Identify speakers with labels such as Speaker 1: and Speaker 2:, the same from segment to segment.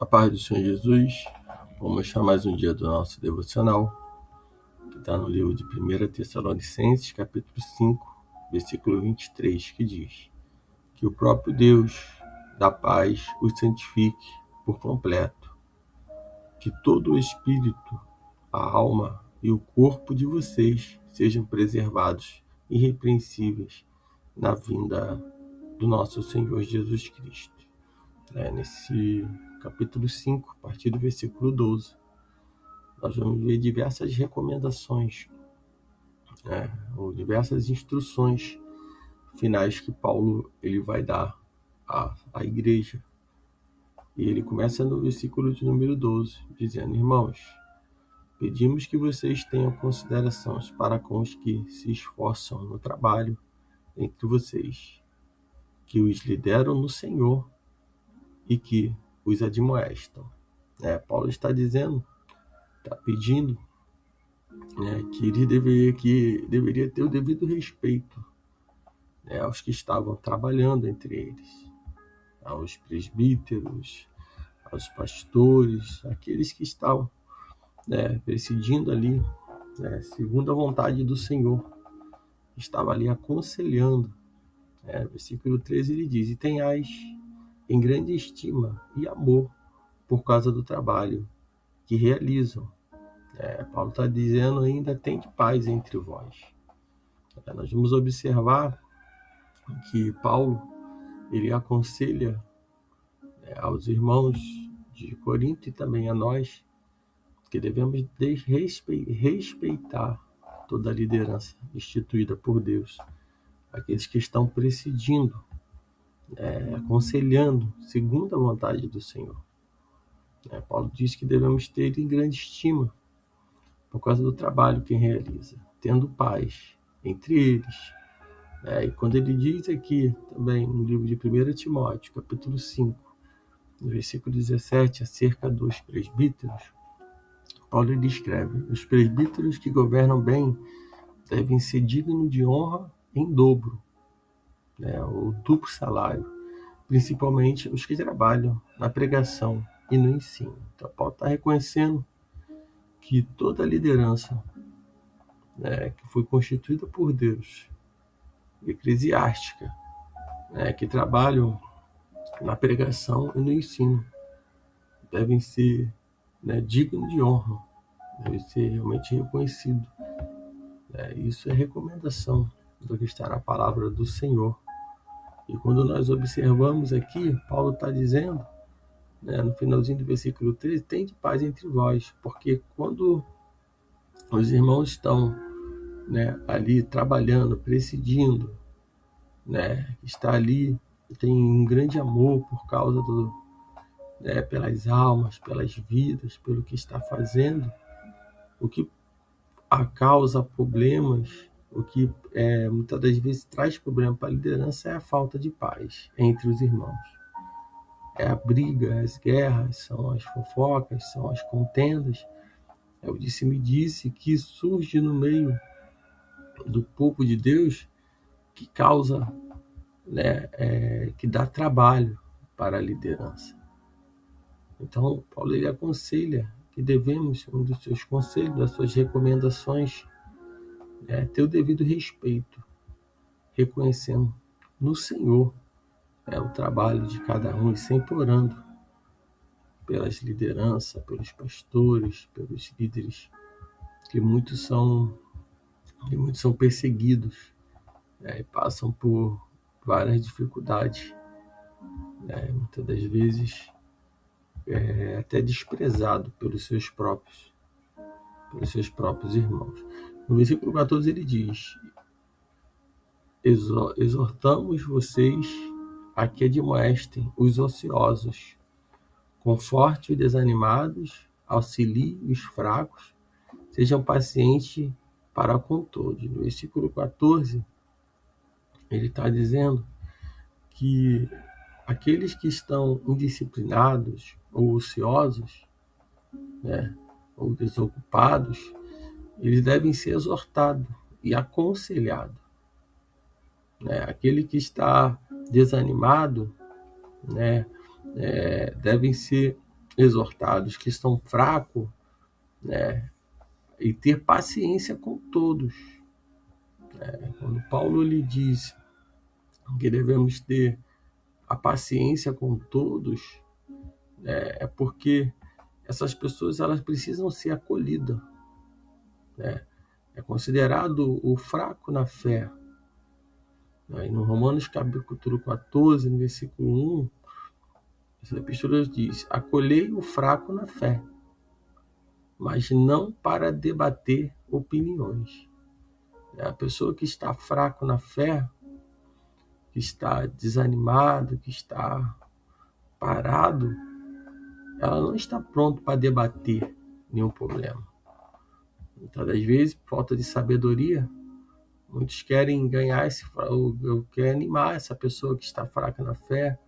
Speaker 1: A paz do Senhor Jesus. Vamos mostrar mais um dia do nosso devocional, que está no livro de 1 Tessalonicenses, capítulo 5, versículo 23, que diz: que o próprio Deus da paz os santifique por completo, que todo o espírito, a alma e o corpo de vocês sejam preservados irrepreensíveis na vinda do nosso Senhor Jesus Cristo. Nesse capítulo 5, a partir do versículo 12, nós vamos ver diversas recomendações, ou diversas instruções finais que Paulo ele vai dar à igreja. E ele começa no versículo de número 12, dizendo: irmãos, pedimos que vocês tenham considerações para com os que se esforçam no trabalho entre vocês, que os lideram no Senhor e que os admoestam. Paulo está dizendo, está pedindo, que ele deveria ter o devido respeito, aos que estavam trabalhando entre eles, aos presbíteros, aos pastores, aqueles que estavam presidindo ali, segundo a vontade do Senhor, estava ali aconselhando. Versículo 13 ele diz: e tenhais em grande estima e amor por causa do trabalho que realizam. Paulo está dizendo ainda: tem de paz entre vós. Nós vamos observar que Paulo ele aconselha aos irmãos de Corinto e também a nós que devemos respeitar toda a liderança instituída por Deus, aqueles que estão presidindo, aconselhando segundo a vontade do Senhor. Paulo diz que devemos ter em grande estima por causa do trabalho que realiza, tendo paz entre eles. E quando ele diz aqui também no livro de 1 Timóteo, capítulo 5, no versículo 17, acerca dos presbíteros, Paulo ele escreve: os presbíteros que governam bem devem ser dignos de honra em dobro, ou duplo salário, principalmente os que trabalham na pregação e no ensino. Então Paulo está reconhecendo que toda a liderança que foi constituída por Deus, eclesiástica, que trabalham na pregação e no ensino, devem ser dignos de honra, devem ser realmente reconhecidos. Isso é recomendação do que está na palavra do Senhor. E quando nós observamos aqui, Paulo está dizendo, no finalzinho do versículo 13, tem de paz entre vós, porque quando os irmãos estão ali trabalhando, presidindo, está ali, tem um grande amor por causa pelas almas, pelas vidas, pelo que está fazendo, o que causa problemas, o que muitas das vezes traz problema para a liderança é a falta de paz entre os irmãos. É a briga, as guerras, são as fofocas, são as contendas. O disse-me-disse que surge no meio do povo de Deus, que causa, que dá trabalho para a liderança. Então, Paulo ele aconselha que devemos, um dos seus conselhos, das suas recomendações, ter o devido respeito, reconhecendo no Senhor o trabalho de cada um e sempre orando pelas lideranças, pelos pastores, pelos líderes, que muitos são perseguidos, e passam por várias dificuldades, muitas das vezes até desprezado pelos seus próprios irmãos. No versículo 14 ele diz: exortamos vocês a que admoestem os ociosos, conforte os desanimados, auxilie os fracos, sejam pacientes para com todos. No versículo 14, ele está dizendo que aqueles que estão indisciplinados ou ociosos, ou desocupados, eles devem ser exortados e aconselhados. Aquele que está desanimado, devem ser exortados, que estão fracos, né? E ter paciência com todos. Quando Paulo lhe diz que devemos ter a paciência com todos, é porque essas pessoas elas precisam ser acolhidas, né? É considerado o fraco na fé. E no Romanos capítulo 14, no versículo 1, essa epístola diz: acolhei o fraco na fé, mas não para debater opiniões. A pessoa que está fraco na fé, que está desanimado, que está parado, ela não está pronta para debater nenhum problema. Muitas das vezes, por falta de sabedoria, muitos querem ganhar eu quero animar essa pessoa que está fraca na fé,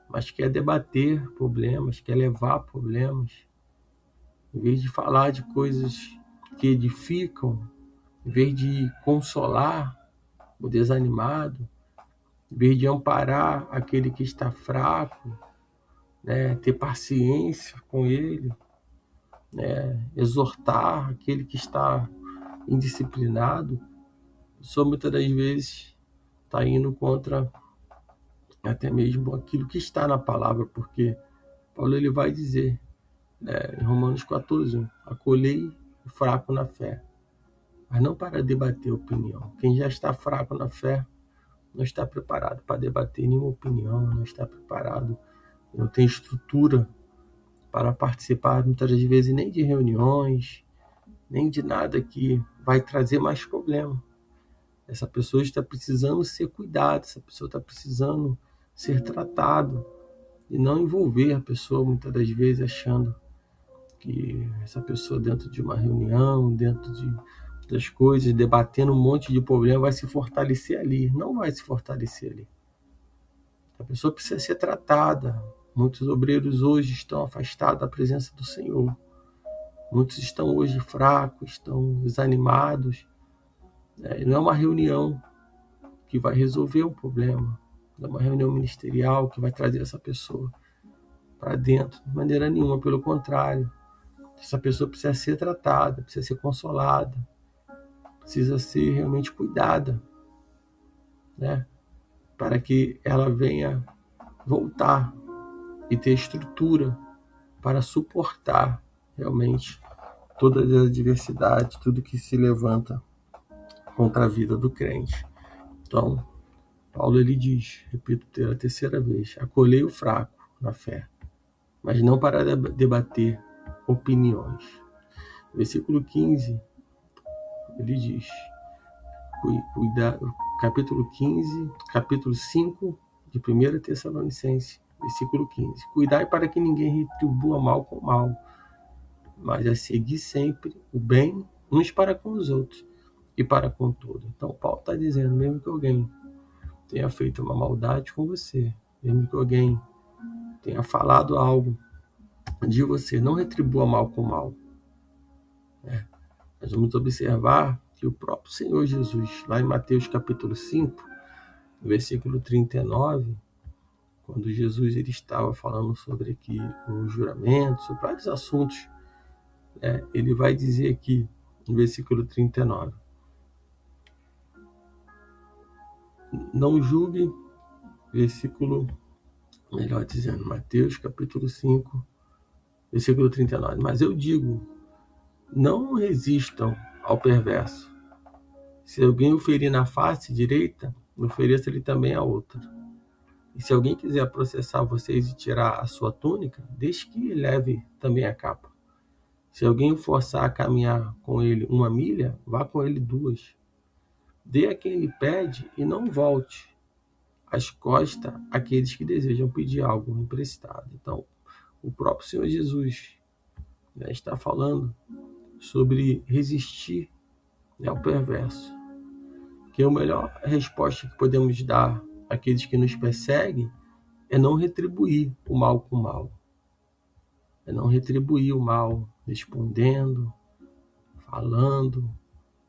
Speaker 1: mas quer debater problemas, quer levar problemas, em vez de falar de coisas que edificam, em vez de consolar o desanimado, em vez de amparar aquele que está fraco, né, ter paciência com ele, né, exortar aquele que está indisciplinado, só muitas das vezes está indo contra até mesmo aquilo que está na palavra, porque Paulo ele vai dizer, né, em Romanos 14, acolhei o fraco na fé, mas não para debater opinião. Quem já está fraco na fé não está preparado para debater nenhuma opinião, não está preparado, não tem estrutura para participar muitas das vezes nem de reuniões, nem de nada que vai trazer mais problema. Essa pessoa está precisando ser cuidada, essa pessoa está precisando ser tratada e não envolver a pessoa muitas das vezes achando que essa pessoa dentro de uma reunião, dentro das coisas, debatendo um monte de problema, vai se fortalecer ali. Não vai se fortalecer ali. A pessoa precisa ser tratada. Muitos obreiros hoje estão afastados da presença do Senhor. Muitos estão hoje fracos, estão desanimados. Não é uma reunião que vai resolver o problema. Não é uma reunião ministerial que vai trazer essa pessoa para dentro, de maneira nenhuma. Pelo contrário, essa pessoa precisa ser tratada, precisa ser consolada, precisa ser realmente cuidada, né? Para que ela venha voltar e ter estrutura para suportar realmente todas as adversidades, tudo que se levanta contra a vida do crente. Então, Paulo ele diz, repito pela terceira vez, acolhei o fraco na fé, mas não para debater opiniões. Versículo 15, ele diz, capítulo 15, capítulo 5 de 1 Tessalonicenses, versículo 15. Cuidai para que ninguém retribua mal com mal, mas a seguir sempre o bem uns para com os outros e para com todos. Então, Paulo está dizendo, mesmo que alguém tenha feito uma maldade com você, mesmo que alguém tenha falado algo de você, não retribua mal com mal. Nós vamos observar que o próprio Senhor Jesus, lá em Mateus capítulo 5, versículo 39, quando Jesus ele estava falando sobre aqui o juramento, sobre vários assuntos, ele vai dizer aqui, no versículo 39, não julgue, melhor dizendo, Mateus capítulo 5, versículo 39, mas eu digo, não resistam ao perverso. Se alguém o ferir na face direita, ofereça-lhe também a outra. E se alguém quiser processar vocês e tirar a sua túnica, deixe que leve também a capa. Se alguém o forçar a caminhar com ele 1 milha, vá com ele 2. Dê a quem lhe pede e não volte as costas àqueles que desejam pedir algo emprestado. Então, o próprio Senhor Jesus, né, está falando sobre resistir, né, ao perverso. Que a melhor resposta que podemos dar àqueles que nos perseguem é não retribuir o mal com o mal. É não retribuir o mal respondendo, falando,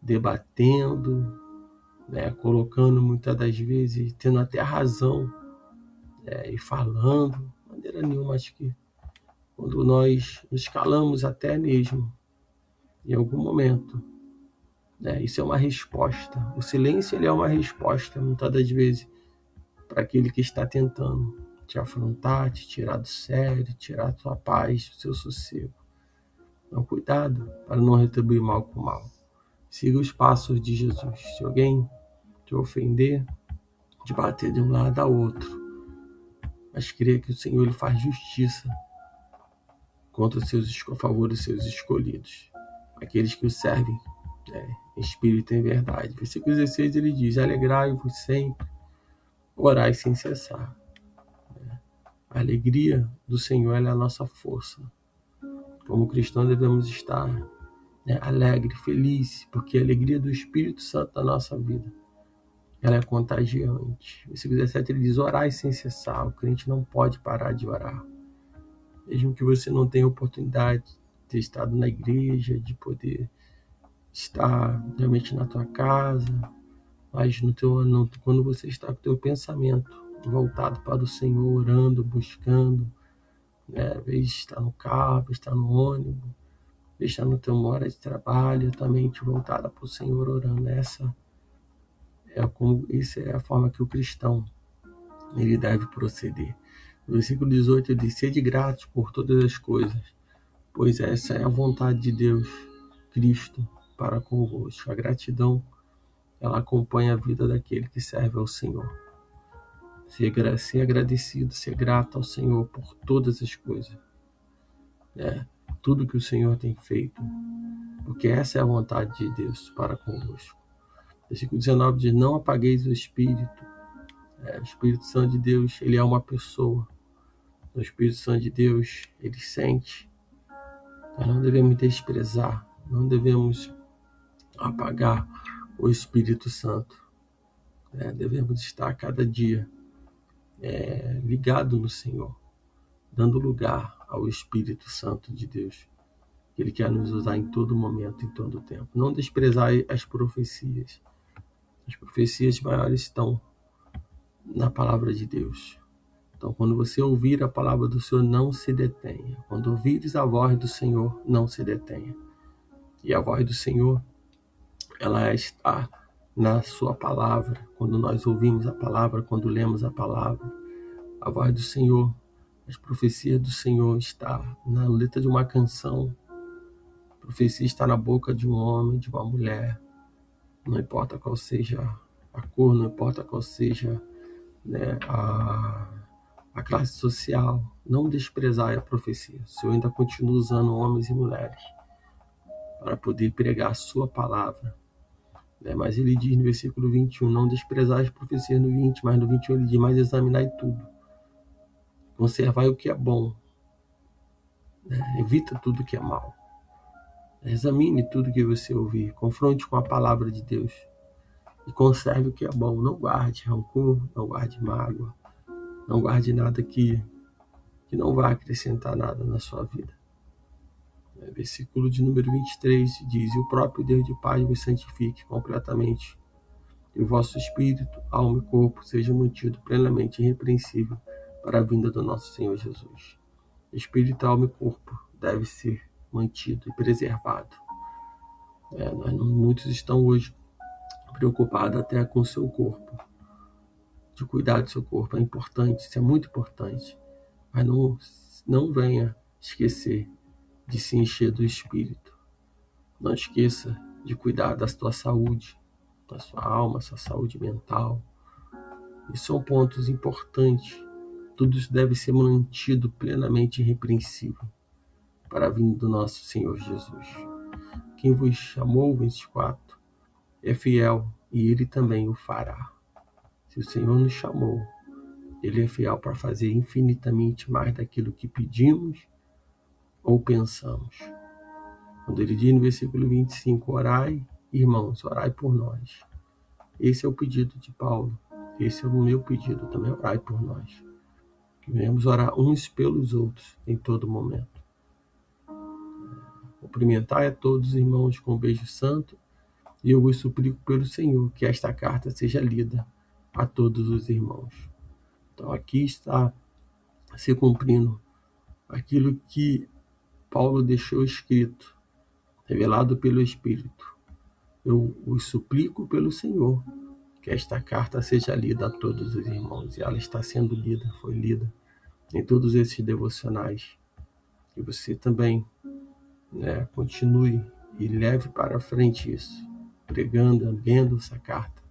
Speaker 1: debatendo, né, colocando muitas das vezes, tendo até a razão, e falando, de maneira nenhuma. Acho que quando nós nos calamos até mesmo, em algum momento, né? Isso é uma resposta. O silêncio ele é uma resposta, muitas das vezes, para aquele que está tentando te afrontar, te tirar do sério, tirar a tua paz, o seu sossego. Então, cuidado para não retribuir mal com mal. Siga os passos de Jesus. Se alguém te ofender, te bater de um lado a outro, mas creia que o Senhor ele faz justiça contra os seus, a favor dos seus escolhidos, aqueles que o servem, em espírito e em verdade. Versículo 16 ele diz: alegrai-vos sempre, orai sem cessar. A alegria do Senhor é a nossa força. Como cristãos devemos estar, alegre, feliz, porque a alegria do Espírito Santo da nossa vida, ela é contagiante. Versículo 17 ele diz: orai sem cessar. O crente não pode parar de orar. Mesmo que você não tenha oportunidade de ter estado na igreja, de poder estar realmente na tua casa, mas quando você está com o teu pensamento voltado para o Senhor, orando, buscando, às vezes está no carro, está no ônibus, está no teu hora de trabalho, tua mente voltada para o Senhor, orando. Essa é a forma que o cristão ele deve proceder. No versículo 18 ele diz: sede gratos por todas as coisas, pois essa é a vontade de Deus, Cristo, para convosco. A gratidão, ela acompanha a vida daquele que serve ao Senhor. Ser agradecido, ser grato ao Senhor por todas as coisas. Tudo que o Senhor tem feito, porque essa é a vontade de Deus para convosco. Versículo 19 diz: não apagueis o Espírito. O Espírito Santo de Deus, ele é uma pessoa. O Espírito Santo de Deus, ele sente. Nós não devemos desprezar, não devemos apagar o Espírito Santo. Devemos estar cada dia ligado no Senhor, dando lugar ao Espírito Santo de Deus. Ele quer nos usar em todo momento, em todo tempo. Não desprezar as profecias. As profecias maiores estão na palavra de Deus. Então, quando você ouvir a palavra do Senhor, não se detenha. Quando ouvires a voz do Senhor, não se detenha. E a voz do Senhor, ela está na sua palavra. Quando nós ouvimos a palavra, quando lemos a palavra, a voz do Senhor, as profecias do Senhor está na letra de uma canção. A profecia está na boca de um homem, de uma mulher. Não importa qual seja a cor, não importa qual seja a classe social, não desprezar a profecia. O Senhor ainda continua usando homens e mulheres para poder pregar a sua palavra. Mas ele diz no versículo 21, não desprezar as profecias no 20, mas no 21 ele diz: mas examinai tudo, conservai o que é bom, evita tudo que é mal. Examine tudo que você ouvir, confronte com a palavra de Deus e conserve o que é bom. Não guarde rancor, não guarde mágoa, não guarde nada que não vai acrescentar nada na sua vida. Versículo de número 23 diz: e o próprio Deus de paz vos santifique completamente, e o vosso espírito, alma e corpo seja mantido plenamente irrepreensível para a vinda do nosso Senhor Jesus. Espírito, alma e corpo deve ser mantido e preservado. Muitos estão hoje preocupados até com o seu corpo. De cuidar do seu corpo é importante, isso é muito importante. Mas não venha esquecer de se encher do Espírito. Não esqueça de cuidar da sua saúde, da sua alma, sua saúde mental. Isso são pontos importantes. Tudo isso deve ser mantido plenamente irrepreensível para a vinda do nosso Senhor Jesus. Quem vos chamou, 24, é fiel e ele também o fará. Se o Senhor nos chamou, ele é fiel para fazer infinitamente mais daquilo que pedimos ou pensamos. Quando ele diz no versículo 25, orai, irmãos, orai por nós. Esse é o pedido de Paulo. Esse é o meu pedido também, orai por nós. Que venhamos orar uns pelos outros em todo momento. Cumprimentai a todos os irmãos com um beijo santo, e eu vos suplico pelo Senhor que esta carta seja lida a todos os irmãos. Então aqui está se cumprindo aquilo que Paulo deixou escrito, revelado pelo Espírito. Eu os suplico pelo Senhor que esta carta seja lida a todos os irmãos. E ela está sendo lida, foi lida em todos esses devocionais. Que você também, continue e leve para frente isso, pregando, lendo essa carta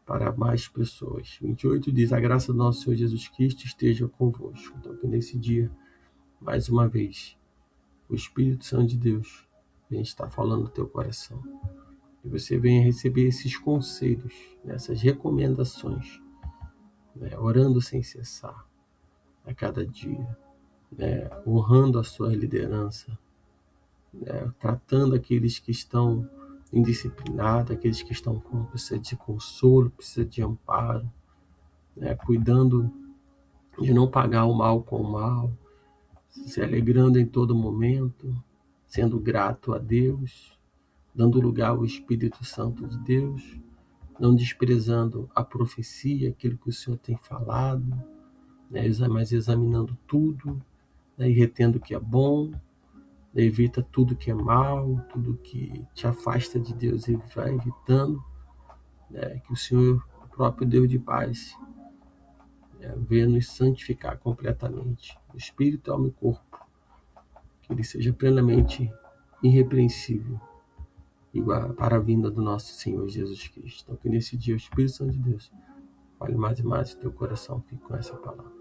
Speaker 1: para mais pessoas. 28 diz: a graça do nosso Senhor Jesus Cristo esteja convosco. Então, que nesse dia, mais uma vez, o Espírito Santo de Deus vem estar falando no teu coração. E você venha receber esses conselhos, essas recomendações, orando sem cessar a cada dia, honrando a sua liderança, tratando aqueles que estão indisciplinados, aqueles que estão com precisa de consolo, precisa de amparo, cuidando de não pagar o mal com o mal, se alegrando em todo momento, sendo grato a Deus, dando lugar ao Espírito Santo de Deus, não desprezando a profecia, aquilo que o Senhor tem falado, mas examinando tudo, e retendo o que é bom, evita tudo que é mal, tudo que te afasta de Deus e vai evitando, que o Senhor, o próprio Deus de paz, venha nos santificar completamente, espírito, alma e corpo, que ele seja plenamente irrepreensível, igual para a vinda do nosso Senhor Jesus Cristo. Então, que nesse dia o Espírito Santo de Deus fale mais e mais o teu coração, fique com essa palavra.